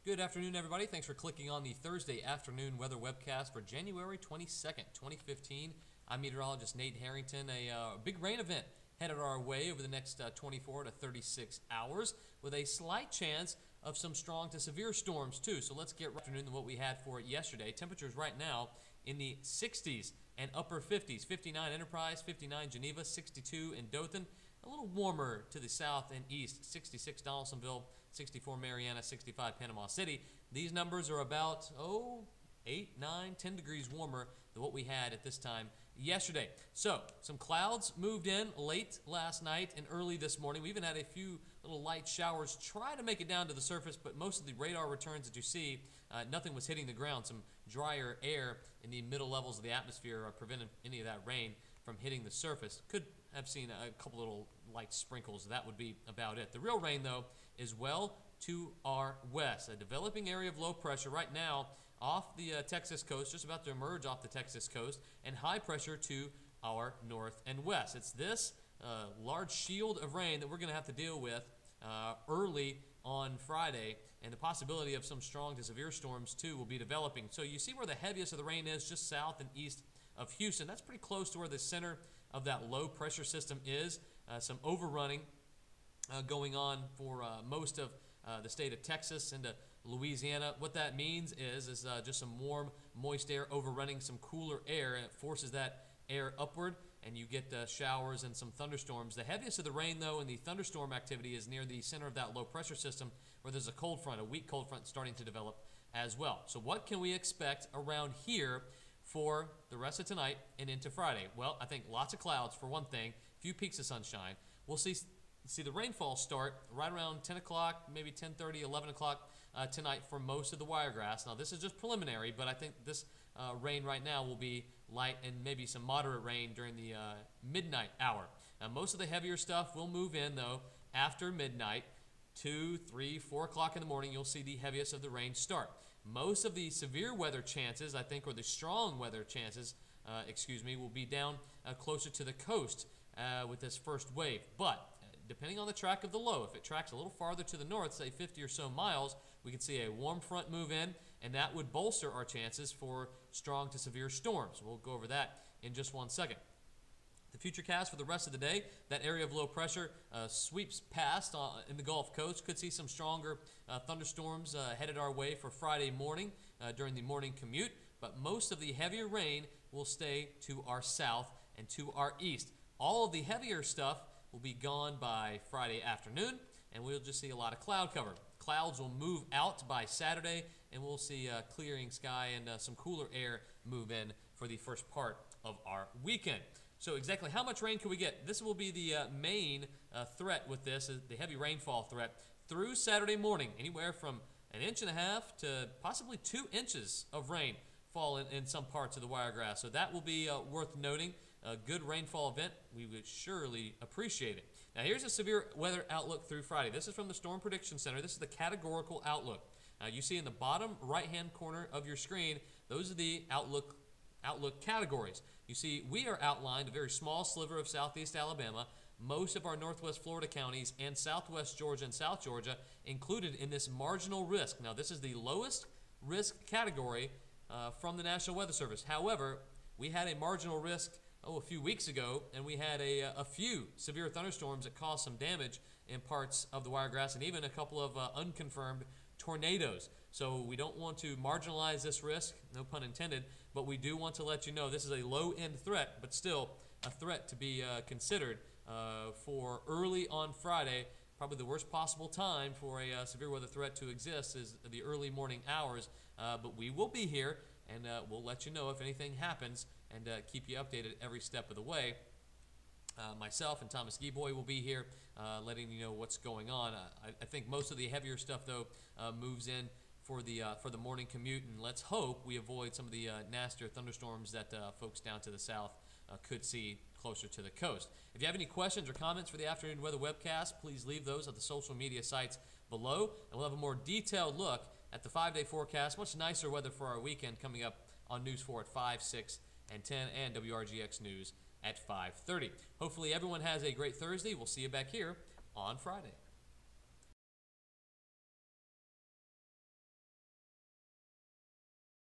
Good afternoon, everybody. Thanks for clicking on the Thursday afternoon weather webcast for January 22nd, 2015. I'm meteorologist Nate Harrington. A big rain event headed our way over the next 24 to 36 hours with a slight chance of some strong to severe storms, too. So let's get right afternoon than what we had for it yesterday. Temperatures right now in the 60s and upper 50s. 59 Enterprise, 59 Geneva, 62 in Dothan. A little warmer to the south and east, 66 Donaldsonville, 64 Mariana, 65 Panama City. These numbers are about, 8, 9, 10 degrees warmer than what we had at this time yesterday. So, some clouds moved in late last night and early this morning. We even had a few little light showers try to make it down to the surface, but most of the radar returns that you see, nothing was hitting the ground. Some drier air in the middle levels of the atmosphere prevented any of that rain from hitting the surface. Could have seen a couple little light sprinkles. That would be about it. The real rain, though, is well to our west. A developing area of low pressure right now off the Texas coast, just about to emerge off the Texas coast, and high pressure to our north and west. It's this large shield of rain that we're going to have to deal with early on Friday, and the possibility of some strong to severe storms, too, will be developing. So you see where the heaviest of the rain is, just south and east of Houston. That's pretty close to where the center of that low pressure system is. Some overrunning going on for most of the state of Texas into Louisiana. What that means is just some warm, moist air overrunning some cooler air, and it forces that air upward, and you get showers and some thunderstorms. The heaviest of the rain, though, and the thunderstorm activity is near the center of that low pressure system, where there's a cold front, a weak cold front starting to develop as well. So what can we expect around here for the rest of tonight and into Friday? Well, I think lots of clouds for one thing, few peaks of sunshine. We'll see the rainfall start right around 10 o'clock, maybe 10:30, 11 o'clock tonight for most of the Wiregrass. Now, this is just preliminary, but I think this rain right now will be light and maybe some moderate rain during the midnight hour. Now, most of the heavier stuff will move in, though, after midnight. 2, 3, 4 o'clock in the morning, you'll see the heaviest of the rain start. Most of the severe weather chances, I think, or the strong weather chances, will be down closer to the coast with this first wave. But depending on the track of the low, if it tracks a little farther to the north, say 50 or so miles, we could see a warm front move in, and that would bolster our chances for strong to severe storms. We'll go over that in just one second. The futurecast for the rest of the day, that area of low pressure sweeps past in the Gulf Coast. Could see some stronger thunderstorms headed our way for Friday morning during the morning commute, but most of the heavier rain will stay to our south and to our east. All of the heavier stuff will be gone by Friday afternoon, and we'll just see a lot of cloud cover. Clouds will move out by Saturday, and we'll see clearing sky and some cooler air move in for the first part of our weekend. So exactly how much rain can we get? This will be the main threat with this, the heavy rainfall threat through Saturday morning. Anywhere from 1.5 inches to possibly 2 inches of rain fall in some parts of the Wiregrass. So that will be worth noting. A good rainfall event. We would surely appreciate it. Now here's a severe weather outlook through Friday. This is from the Storm Prediction Center. This is the categorical outlook. You see in the bottom right-hand corner of your screen, those are the outlook categories. You see, we are outlined a very small sliver of southeast Alabama, most of our northwest Florida counties, and southwest Georgia and South Georgia included in this marginal risk. Now, this is the lowest risk category from the National Weather Service. However, we had a marginal risk a few weeks ago, and we had a few severe thunderstorms that caused some damage in parts of the Wiregrass, and even a couple of unconfirmed tornadoes. So we don't want to marginalize this risk, no pun intended, but we do want to let you know this is a low-end threat, but still a threat to be considered for early on Friday. Probably the worst possible time for a severe weather threat to exist is the early morning hours, but we will be here, and we'll let you know if anything happens and keep you updated every step of the way. Myself and Thomas Gieboy will be here letting you know what's going on. I think most of the heavier stuff, though, moves in for the morning commute, and let's hope we avoid some of the nastier thunderstorms that folks down to the south could see closer to the coast. If you have any questions or comments for the Afternoon Weather Webcast, please leave those at the social media sites below, and we'll have a more detailed look at the 5-day forecast. Much nicer weather for our weekend coming up on News 4 at 5, 6, and 10, and WRGX News at 5:30. Hopefully everyone has a great Thursday. We'll see you back here on Friday.